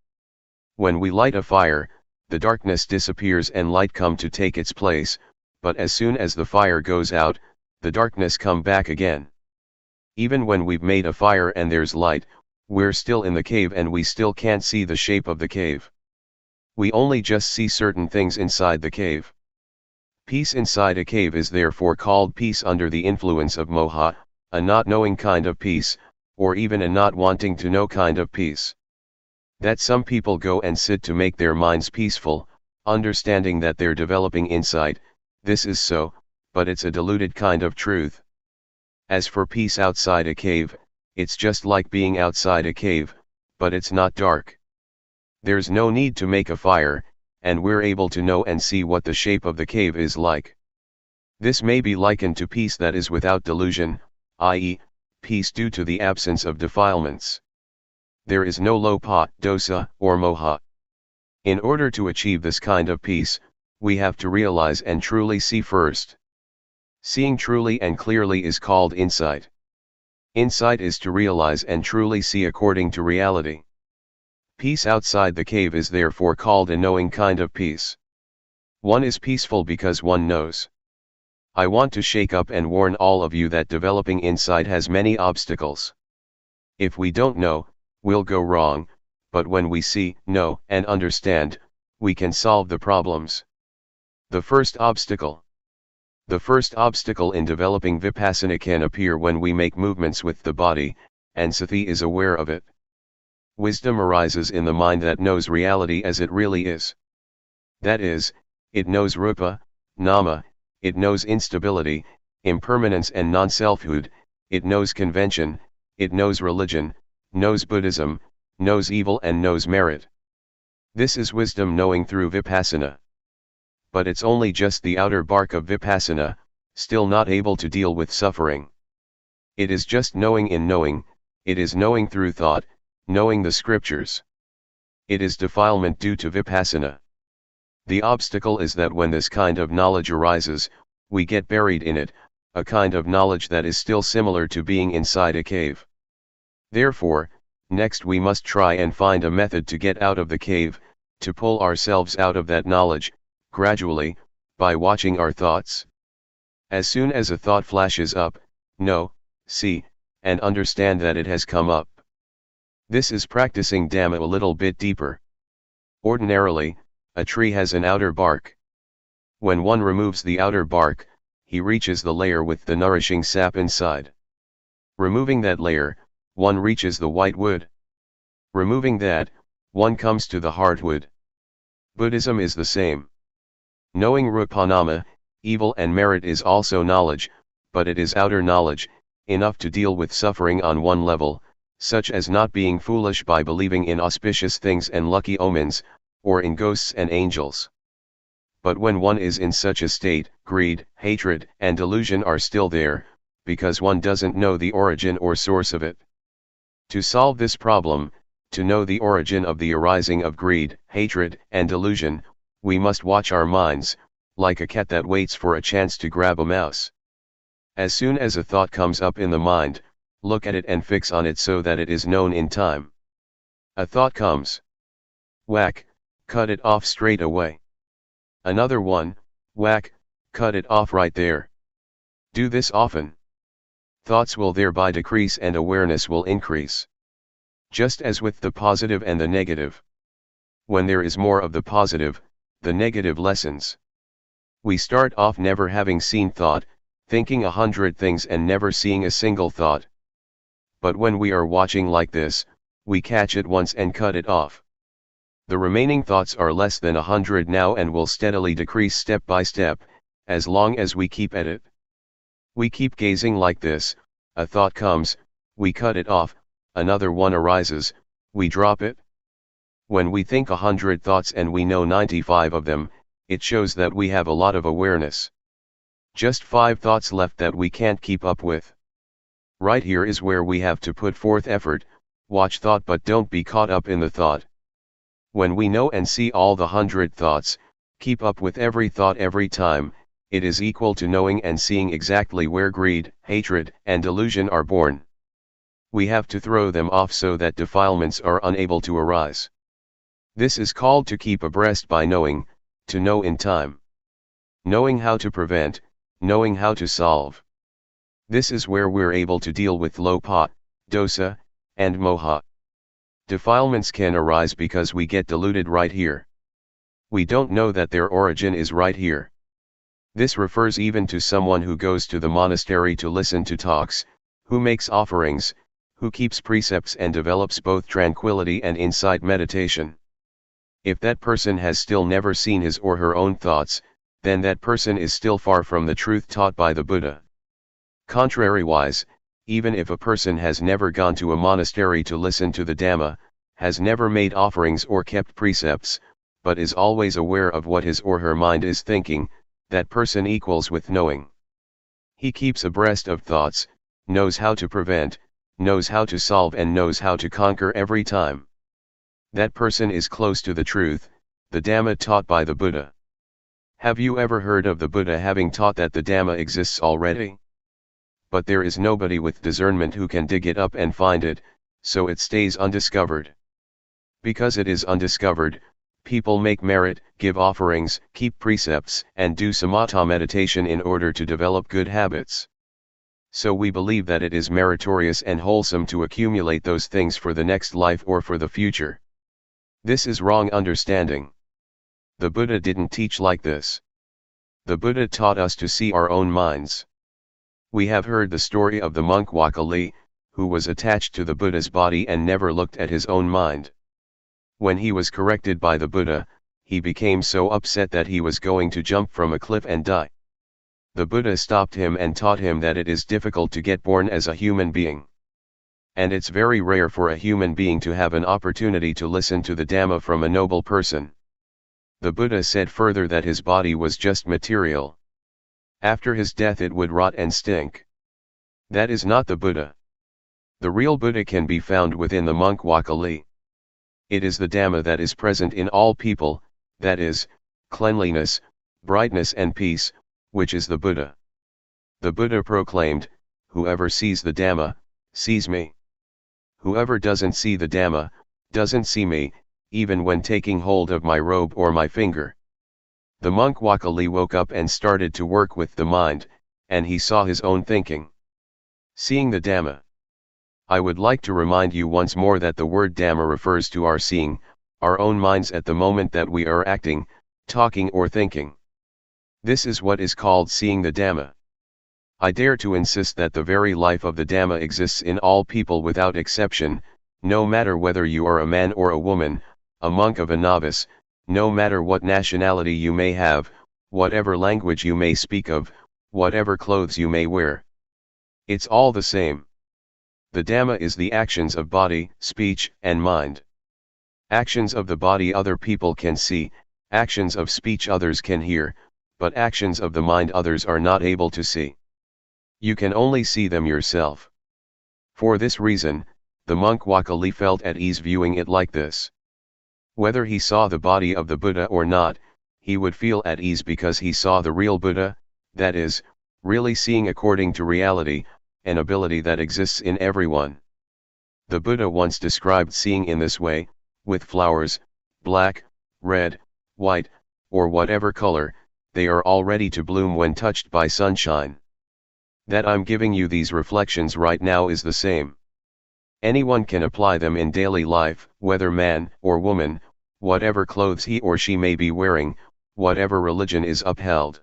When we light a fire, the darkness disappears and light come to take its place, but as soon as the fire goes out, the darkness come back again. Even when we've made a fire and there's light, we're still in the cave and we still can't see the shape of the cave. We only just see certain things inside the cave. Peace inside a cave is therefore called peace under the influence of moha, a not knowing kind of peace, or even a not wanting to know kind of peace. That some people go and sit to make their minds peaceful, understanding that they're developing insight, this is so, but it's a diluted kind of truth. As for peace outside a cave, it's just like being outside a cave, but it's not dark. There's no need to make a fire, and we're able to know and see what the shape of the cave is like. This may be likened to peace that is without delusion, i.e., peace due to the absence of defilements. There is no lopa, dosa, or moha. In order to achieve this kind of peace, we have to realize and truly see first. Seeing truly and clearly is called insight. Insight is to realize and truly see according to reality. Peace outside the cave is therefore called a knowing kind of peace. One is peaceful because one knows. I want to shake up and warn all of you that developing insight has many obstacles. If we don't know, we'll go wrong, but when we see, know, and understand, we can solve the problems. The first obstacle. The first obstacle in developing Vipassana can appear when we make movements with the body, and sati is aware of it. Wisdom arises in the mind that knows reality as it really is. That is, it knows rupa, nama, it knows instability, impermanence and non-selfhood, it knows convention, it knows religion, knows Buddhism, knows evil and knows merit. This is wisdom knowing through Vipassana. But it's only just the outer bark of Vipassana, still not able to deal with suffering. It is just knowing in knowing, it is knowing through thought, knowing the scriptures. It is defilement due to Vipassana. The obstacle is that when this kind of knowledge arises, we get buried in it, a kind of knowledge that is still similar to being inside a cave. Therefore, next we must try and find a method to get out of the cave, to pull ourselves out of that knowledge, gradually, by watching our thoughts. As soon as a thought flashes up, know, see, and understand that it has come up. This is practicing Dhamma a little bit deeper. Ordinarily, a tree has an outer bark. When one removes the outer bark, he reaches the layer with the nourishing sap inside. Removing that layer, one reaches the white wood. Removing that, one comes to the hardwood. Buddhism is the same. Knowing rupanama, evil and merit is also knowledge, but it is outer knowledge, enough to deal with suffering on one level, such as not being foolish by believing in auspicious things and lucky omens, or in ghosts and angels. But when one is in such a state, greed, hatred, and delusion are still there, because one doesn't know the origin or source of it. To solve this problem, to know the origin of the arising of greed, hatred, and delusion, we must watch our minds, like a cat that waits for a chance to grab a mouse. As soon as a thought comes up in the mind, look at it and fix on it so that it is known in time. A thought comes. Whack, cut it off straight away. Another one, whack, cut it off right there. Do this often. Thoughts will thereby decrease and awareness will increase. Just as with the positive and the negative. When there is more of the positive, the negative lessens. We start off never having seen thought, thinking 100 things and never seeing a single thought. But when we are watching like this, we catch it once and cut it off. The remaining thoughts are less than 100 now and will steadily decrease step by step, as long as we keep at it. We keep gazing like this, a thought comes, we cut it off, another one arises, we drop it. When we think 100 thoughts and we know 95 of them, it shows that we have a lot of awareness. Just 5 thoughts left that we can't keep up with. Right here is where we have to put forth effort, watch thought but don't be caught up in the thought. When we know and see all the 100 thoughts, keep up with every thought every time, it is equal to knowing and seeing exactly where greed, hatred, and delusion are born. We have to throw them off so that defilements are unable to arise. This is called to keep abreast by knowing, to know in time. Knowing how to prevent, knowing how to solve. This is where we're able to deal with lopa, dosa, and moha. Defilements can arise because we get deluded right here. We don't know that their origin is right here. This refers even to someone who goes to the monastery to listen to talks, who makes offerings, who keeps precepts and develops both tranquility and insight meditation. If that person has still never seen his or her own thoughts, then that person is still far from the truth taught by the Buddha. Contrariwise, even if a person has never gone to a monastery to listen to the Dhamma, has never made offerings or kept precepts, but is always aware of what his or her mind is thinking, that person equals with knowing. He keeps abreast of thoughts, knows how to prevent, knows how to solve and knows how to conquer every time. That person is close to the truth, the Dhamma taught by the Buddha. Have you ever heard of the Buddha having taught that the Dhamma exists already? But there is nobody with discernment who can dig it up and find it, so it stays undiscovered. Because it is undiscovered, people make merit, give offerings, keep precepts, and do samatha meditation in order to develop good habits. So we believe that it is meritorious and wholesome to accumulate those things for the next life or for the future. This is wrong understanding. The Buddha didn't teach like this. The Buddha taught us to see our own minds. We have heard the story of the monk Wakali, who was attached to the Buddha's body and never looked at his own mind. When he was corrected by the Buddha, he became so upset that he was going to jump from a cliff and die. The Buddha stopped him and taught him that it is difficult to get born as a human being. And it's very rare for a human being to have an opportunity to listen to the Dhamma from a noble person. The Buddha said further that his body was just material. After his death it would rot and stink. That is not the Buddha. The real Buddha can be found within the monk Wakali. It is the Dhamma that is present in all people, that is, cleanliness, brightness and peace, which is the Buddha. The Buddha proclaimed, "Whoever sees the Dhamma, sees me. Whoever doesn't see the Dhamma, doesn't see me, even when taking hold of my robe or my finger." The monk Wakali woke up and started to work with the mind, and he saw his own thinking. Seeing the Dhamma. I would like to remind you once more that the word Dhamma refers to our seeing, our own minds at the moment that we are acting, talking or thinking. This is what is called seeing the Dhamma. I dare to insist that the very life of the Dhamma exists in all people without exception, no matter whether you are a man or a woman, a monk or a novice, no matter what nationality you may have, whatever language you may speak of, whatever clothes you may wear. It's all the same. The Dhamma is the actions of body, speech, and mind. Actions of the body other people can see, actions of speech others can hear, but actions of the mind others are not able to see. You can only see them yourself. For this reason, the monk Wakali felt at ease viewing it like this. Whether he saw the body of the Buddha or not, he would feel at ease because he saw the real Buddha, that is, really seeing according to reality, an ability that exists in everyone. The Buddha once described seeing in this way, with flowers, black, red, white, or whatever color, they are all ready to bloom when touched by sunshine. That I'm giving you these reflections right now is the same. Anyone can apply them in daily life, whether man or woman, whatever clothes he or she may be wearing, whatever religion is upheld.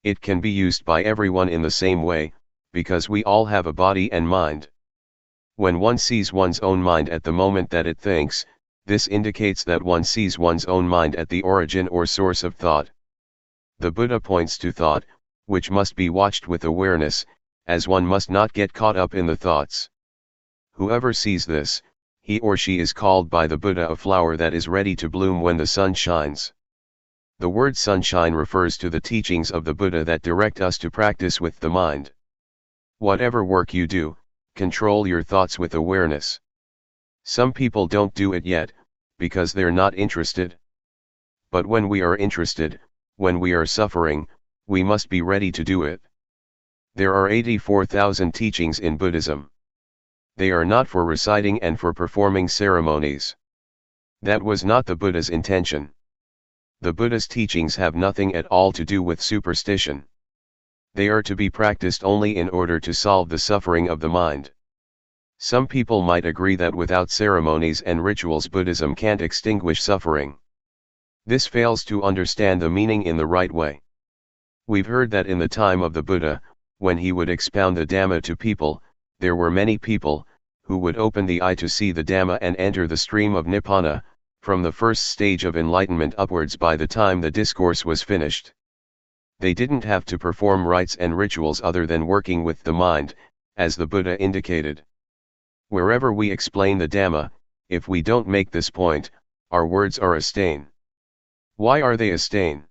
It can be used by everyone in the same way, because we all have a body and mind. When one sees one's own mind at the moment that it thinks, this indicates that one sees one's own mind at the origin or source of thought. The Buddha points to thought, which must be watched with awareness, as one must not get caught up in the thoughts. Whoever sees this, he or she is called by the Buddha a flower that is ready to bloom when the sun shines. The word sunshine refers to the teachings of the Buddha that direct us to practice with the mind. Whatever work you do, control your thoughts with awareness. Some people don't do it yet, because they're not interested. But when we are interested, when we are suffering, we must be ready to do it. There are 84,000 teachings in Buddhism. They are not for reciting and for performing ceremonies. That was not the Buddha's intention. The Buddha's teachings have nothing at all to do with superstition. They are to be practiced only in order to solve the suffering of the mind. Some people might agree that without ceremonies and rituals Buddhism can't extinguish suffering. This fails to understand the meaning in the right way. We've heard that in the time of the Buddha, when he would expound the Dhamma to people, there were many people, who would open the eye to see the Dhamma and enter the stream of Nibbana, from the first stage of enlightenment upwards by the time the discourse was finished. They didn't have to perform rites and rituals other than working with the mind, as the Buddha indicated. Wherever we explain the Dhamma, if we don't make this point, our words are a stain. Why are they a stain?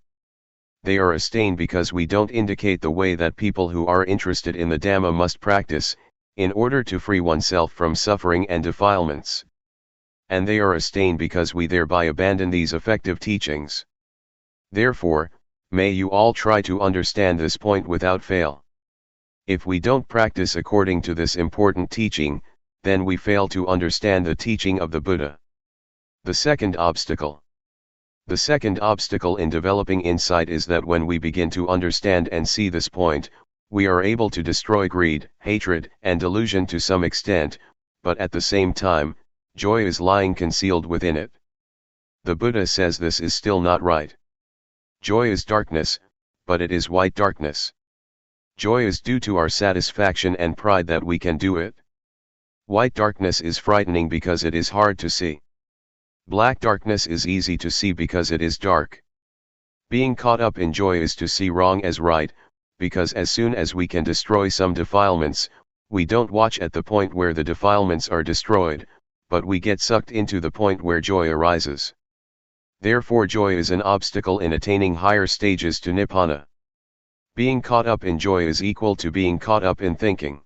They are a stain because we don't indicate the way that people who are interested in the Dhamma must practice, in order to free oneself from suffering and defilements. And they are a stain because we thereby abandon these effective teachings. Therefore, may you all try to understand this point without fail. If we don't practice according to this important teaching, then we fail to understand the teaching of the Buddha. The second obstacle. The second obstacle in developing insight is that when we begin to understand and see this point, we are able to destroy greed, hatred, and delusion to some extent, but at the same time, joy is lying concealed within it. The Buddha says this is still not right. Joy is darkness, but it is white darkness. Joy is due to our satisfaction and pride that we can do it. White darkness is frightening because it is hard to see. Black darkness is easy to see because it is dark. Being caught up in joy is to see wrong as right, because as soon as we can destroy some defilements, we don't watch at the point where the defilements are destroyed, but we get sucked into the point where joy arises. Therefore joy is an obstacle in attaining higher stages to Nibbana. Being caught up in joy is equal to being caught up in thinking.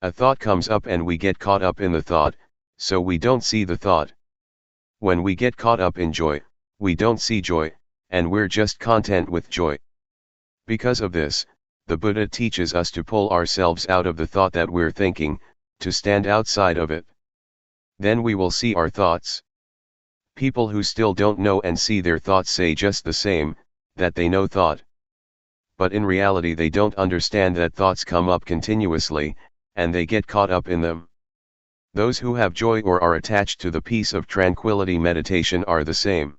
A thought comes up and we get caught up in the thought, so we don't see the thought. When we get caught up in joy, we don't see joy, and we're just content with joy. Because of this, the Buddha teaches us to pull ourselves out of the thought that we're thinking, to stand outside of it. Then we will see our thoughts. People who still don't know and see their thoughts say just the same, that they know thought. But in reality they don't understand that thoughts come up continuously, and they get caught up in them. Those who have joy or are attached to the peace of tranquility meditation are the same.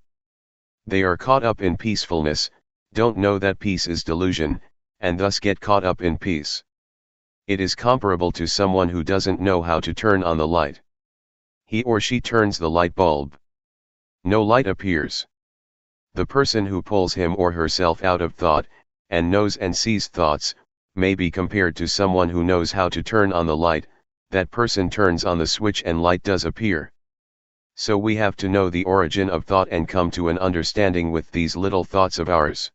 They are caught up in peacefulness, don't know that peace is delusion, and thus get caught up in peace. It is comparable to someone who doesn't know how to turn on the light. He or she turns the light bulb. No light appears. The person who pulls him or herself out of thought, and knows and sees thoughts, may be compared to someone who knows how to turn on the light. That person turns on the switch and light does appear. So we have to know the origin of thought and come to an understanding with these little thoughts of ours.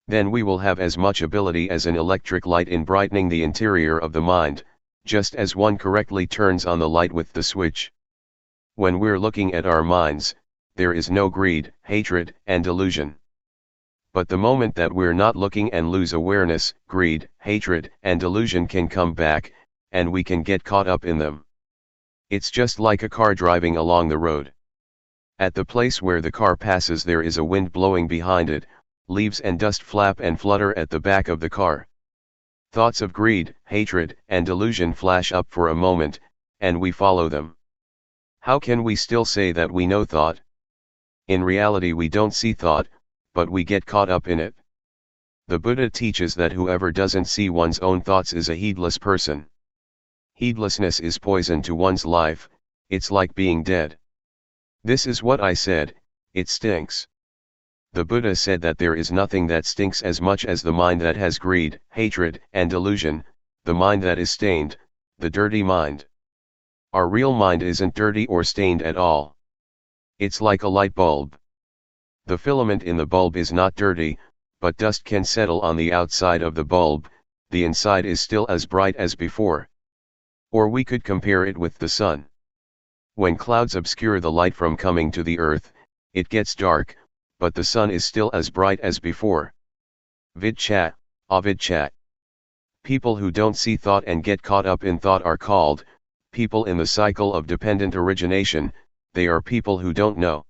Then we will have as much ability as an electric light in brightening the interior of the mind, just as one correctly turns on the light with the switch. When we're looking at our minds, there is no greed, hatred, and delusion. But the moment that we're not looking and lose awareness, greed, hatred, and delusion can come back, and we can get caught up in them. It's just like a car driving along the road. At the place where the car passes there is a wind blowing behind it, leaves and dust flap and flutter at the back of the car. Thoughts of greed, hatred, and delusion flash up for a moment, and we follow them. How can we still say that we know thought? In reality we don't see thought, but we get caught up in it. The Buddha teaches that whoever doesn't see one's own thoughts is a heedless person. Heedlessness is poison to one's life, it's like being dead. This is what I said, it stinks. The Buddha said that there is nothing that stinks as much as the mind that has greed, hatred, and delusion, the mind that is stained, the dirty mind. Our real mind isn't dirty or stained at all. It's like a light bulb. The filament in the bulb is not dirty, but dust can settle on the outside of the bulb, the inside is still as bright as before. Or we could compare it with the sun. When clouds obscure the light from coming to the earth, it gets dark, but the sun is still as bright as before. Vidchat, avidchat. People who don't see thought and get caught up in thought are called people in the cycle of dependent origination, they are people who don't know.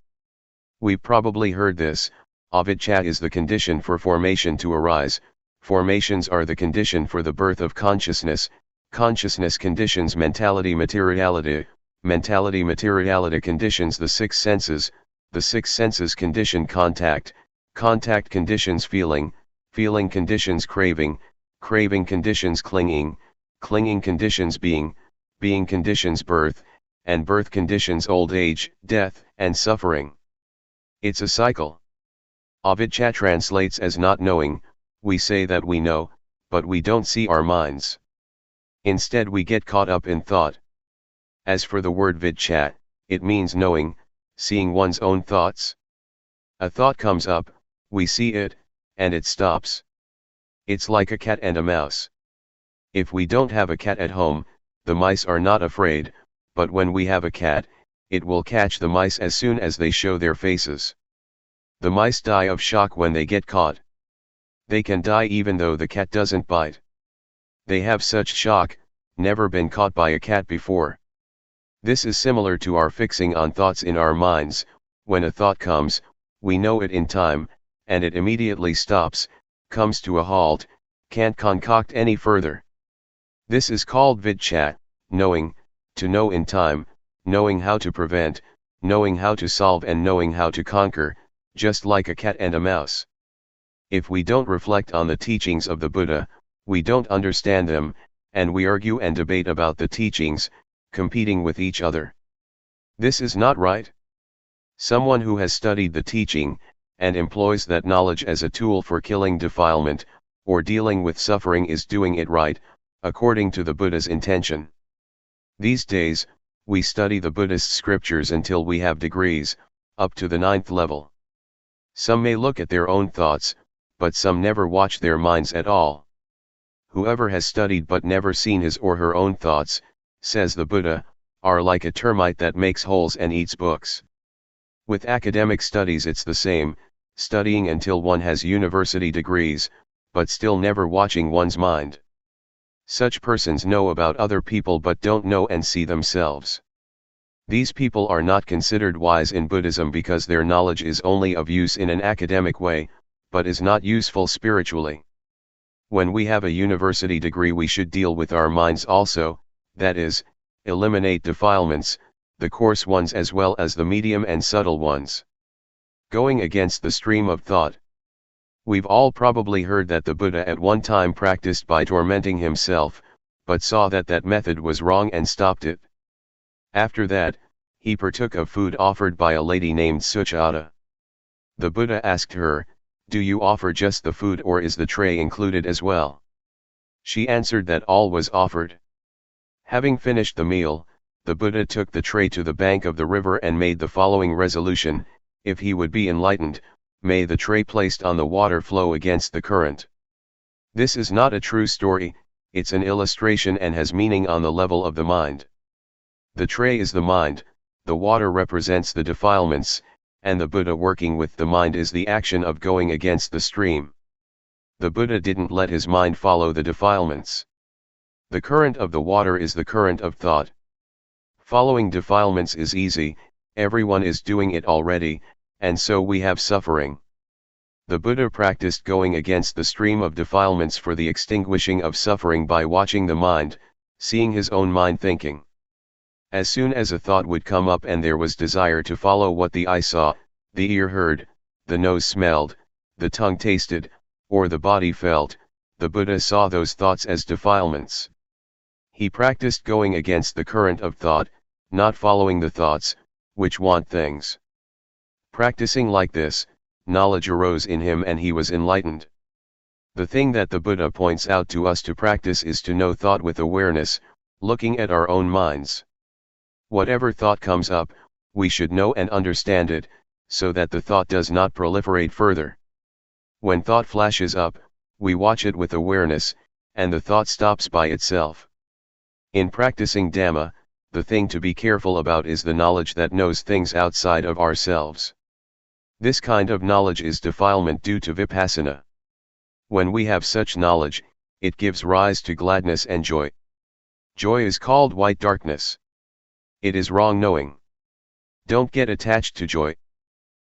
We've probably heard this, avidchat is the condition for formation to arise, formations are the condition for the birth of consciousness, consciousness conditions mentality materiality, mentality materiality conditions the six senses, the six senses condition contact, contact conditions feeling, feeling conditions craving, craving conditions clinging, clinging conditions being, being conditions birth, and birth conditions old age, death, and suffering. It's a cycle. Avidchat translates as not knowing, we say that we know, but we don't see our minds. Instead we get caught up in thought. As for the word vidchat, it means knowing, seeing one's own thoughts. A thought comes up, we see it, and it stops. It's like a cat and a mouse. If we don't have a cat at home, the mice are not afraid, but when we have a cat, it will catch the mice as soon as they show their faces. The mice die of shock when they get caught. They can die even though the cat doesn't bite. They have such shock, never been caught by a cat before. This is similar to our fixing on thoughts in our minds. When a thought comes, we know it in time, and it immediately stops, comes to a halt, can't concoct any further. This is called vidchat, knowing, to know in time, knowing how to prevent, knowing how to solve and knowing how to conquer, just like a cat and a mouse. If we don't reflect on the teachings of the Buddha, we don't understand them, and we argue and debate about the teachings, competing with each other. This is not right. Someone who has studied the teaching, and employs that knowledge as a tool for killing defilement, or dealing with suffering is doing it right, according to the Buddha's intention. These days, we study the Buddhist scriptures until we have degrees, up to the 9th level. Some may look at their own thoughts, but some never watch their minds at all. Whoever has studied but never seen his or her own thoughts, says the Buddha, are like a termite that makes holes and eats books. With academic studies it's the same, studying until one has university degrees, but still never watching one's mind. Such persons know about other people but don't know and see themselves. These people are not considered wise in Buddhism because their knowledge is only of use in an academic way, but is not useful spiritually. When we have a university degree we should deal with our minds also, that is, eliminate defilements, the coarse ones as well as the medium and subtle ones. Going against the stream of thought. We've all probably heard that the Buddha at one time practiced by tormenting himself, but saw that that method was wrong and stopped it. After that, he partook of food offered by a lady named Suchata. The Buddha asked her, "Do you offer just the food or is the tray included as well?" She answered that all was offered. Having finished the meal, the Buddha took the tray to the bank of the river and made the following resolution: if he would be enlightened, may the tray placed on the water flow against the current. This is not a true story, it's an illustration and has meaning on the level of the mind. The tray is the mind, the water represents the defilements, and the Buddha working with the mind is the action of going against the stream. The Buddha didn't let his mind follow the defilements. The current of the water is the current of thought. Following defilements is easy, everyone is doing it already, and so we have suffering. The Buddha practiced going against the stream of defilements for the extinguishing of suffering by watching the mind, seeing his own mind thinking. As soon as a thought would come up and there was desire to follow what the eye saw, the ear heard, the nose smelled, the tongue tasted, or the body felt, the Buddha saw those thoughts as defilements. He practiced going against the current of thought, not following the thoughts, which want things. Practicing like this, knowledge arose in him and he was enlightened. The thing that the Buddha points out to us to practice is to know thought with awareness, looking at our own minds. Whatever thought comes up, we should know and understand it, so that the thought does not proliferate further. When thought flashes up, we watch it with awareness, and the thought stops by itself. In practicing Dhamma, the thing to be careful about is the knowledge that knows things outside of ourselves. This kind of knowledge is defilement due to Vipassana. When we have such knowledge, it gives rise to gladness and joy. Joy is called white darkness. It is wrong knowing. Don't get attached to joy.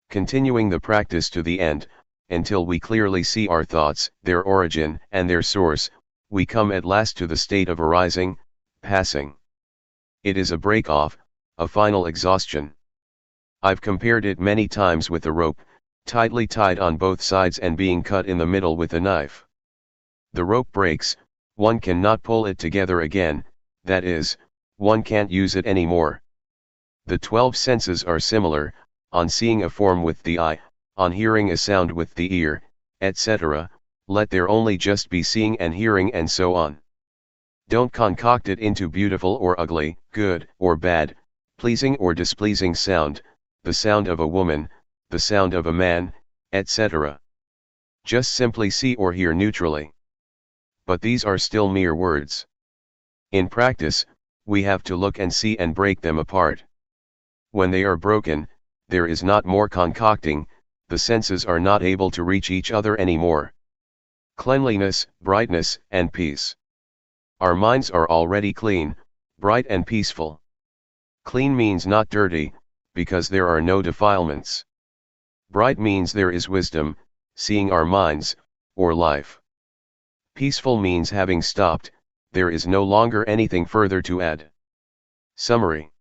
Continuing the practice to the end, until we clearly see our thoughts, their origin, and their source, we come at last to the state of arising, passing. It is a break-off, a final exhaustion. I've compared it many times with a rope, tightly tied on both sides and being cut in the middle with a knife. The rope breaks, one cannot pull it together again, that is, one can't use it anymore. The 12 senses are similar, on seeing a form with the eye, on hearing a sound with the ear, etc., let there only just be seeing and hearing and so on. Don't concoct it into beautiful or ugly, good or bad, pleasing or displeasing sound, the sound of a woman, the sound of a man, etc. Just simply see or hear neutrally. But these are still mere words. In practice, we have to look and see and break them apart. When they are broken, there is not more concocting, the senses are not able to reach each other anymore. Cleanliness, brightness, and peace. Our minds are already clean, bright and peaceful. Clean means not dirty, because there are no defilements. Bright means there is wisdom, seeing our minds, or life. Peaceful means having stopped, there is no longer anything further to add. Summary.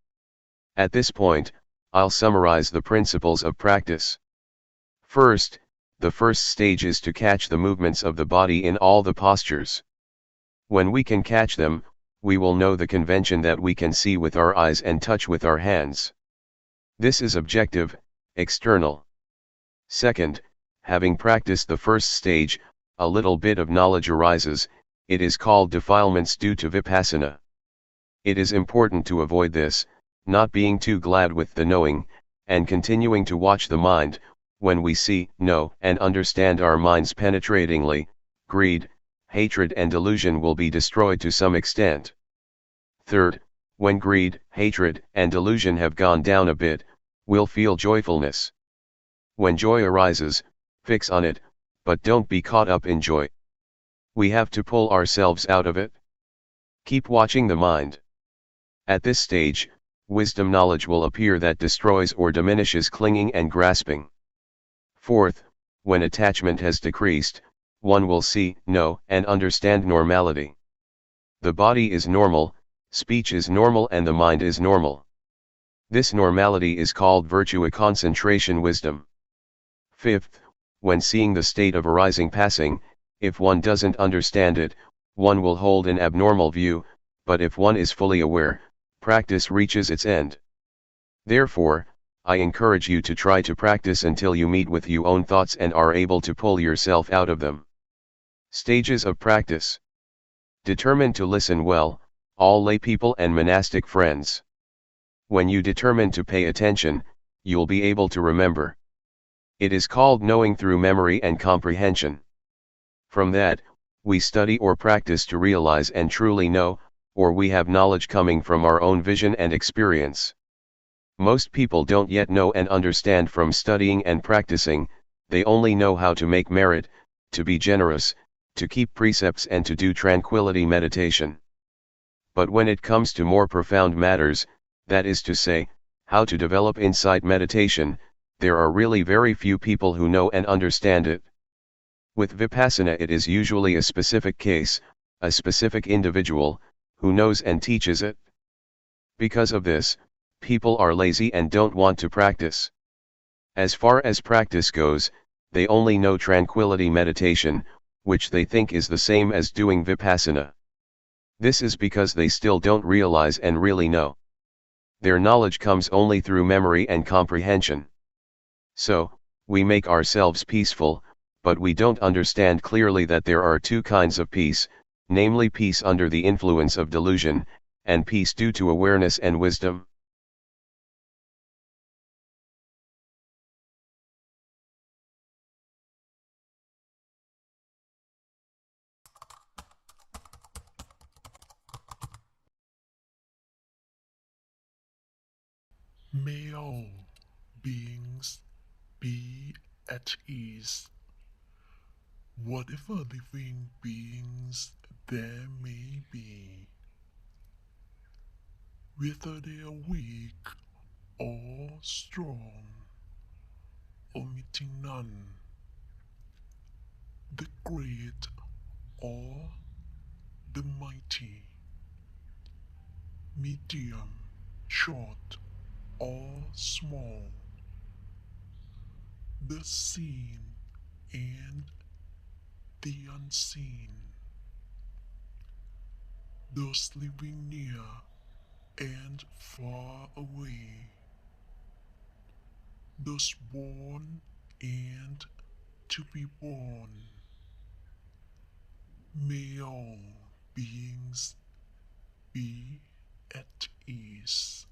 At this point, I'll summarize the principles of practice. First, the first stage is to catch the movements of the body in all the postures. When we can catch them, we will know the convention that we can see with our eyes and touch with our hands. This is objective, external. Second, having practiced the first stage, a little bit of knowledge arises, it is called defilements due to Vipassana. It is important to avoid this, not being too glad with the knowing, and continuing to watch the mind. When we see, know, and understand our minds penetratingly, greed, hatred and delusion will be destroyed to some extent. Third, when greed, hatred, and delusion have gone down a bit, we'll feel joyfulness. When joy arises, fix on it, but don't be caught up in joy. We have to pull ourselves out of it. Keep watching the mind. At this stage, wisdom knowledge will appear that destroys or diminishes clinging and grasping. Fourth, when attachment has decreased, one will see, know, and understand normality. The body is normal, speech is normal and the mind is normal. This normality is called virtue concentration wisdom. Fifth, when seeing the state of arising passing, if one doesn't understand it, one will hold an abnormal view, but if one is fully aware, practice reaches its end. Therefore, I encourage you to try to practice until you meet with your own thoughts and are able to pull yourself out of them. Stages of practice. Determine to listen well, all lay people and monastic friends. When you determine to pay attention, you'll be able to remember. It is called knowing through memory and comprehension. From that, we study or practice to realize and truly know, or we have knowledge coming from our own vision and experience. Most people don't yet know and understand from studying and practicing, they only know how to make merit, to be generous, to keep precepts and to do tranquility meditation. But when it comes to more profound matters, that is to say, How to develop insight meditation, there are really very few people who know and understand it. With Vipassana it is usually a specific case, a specific individual, who knows and teaches it. Because of this, people are lazy and don't want to practice. As far as practice goes, they only know tranquility meditation, which they think is the same as doing Vipassana. This is because they still don't realize and really know. Their knowledge comes only through memory and comprehension. So, we make ourselves peaceful, but we don't understand clearly that there are two kinds of peace, namely peace under the influence of delusion, and peace due to awareness and wisdom. May all beings be at ease, whatever living beings there may be, whether they are weak or strong, omitting none, the great or the mighty, medium, short or small, the seen and the unseen, those living near and far away, those born and to be born. May all beings be at ease.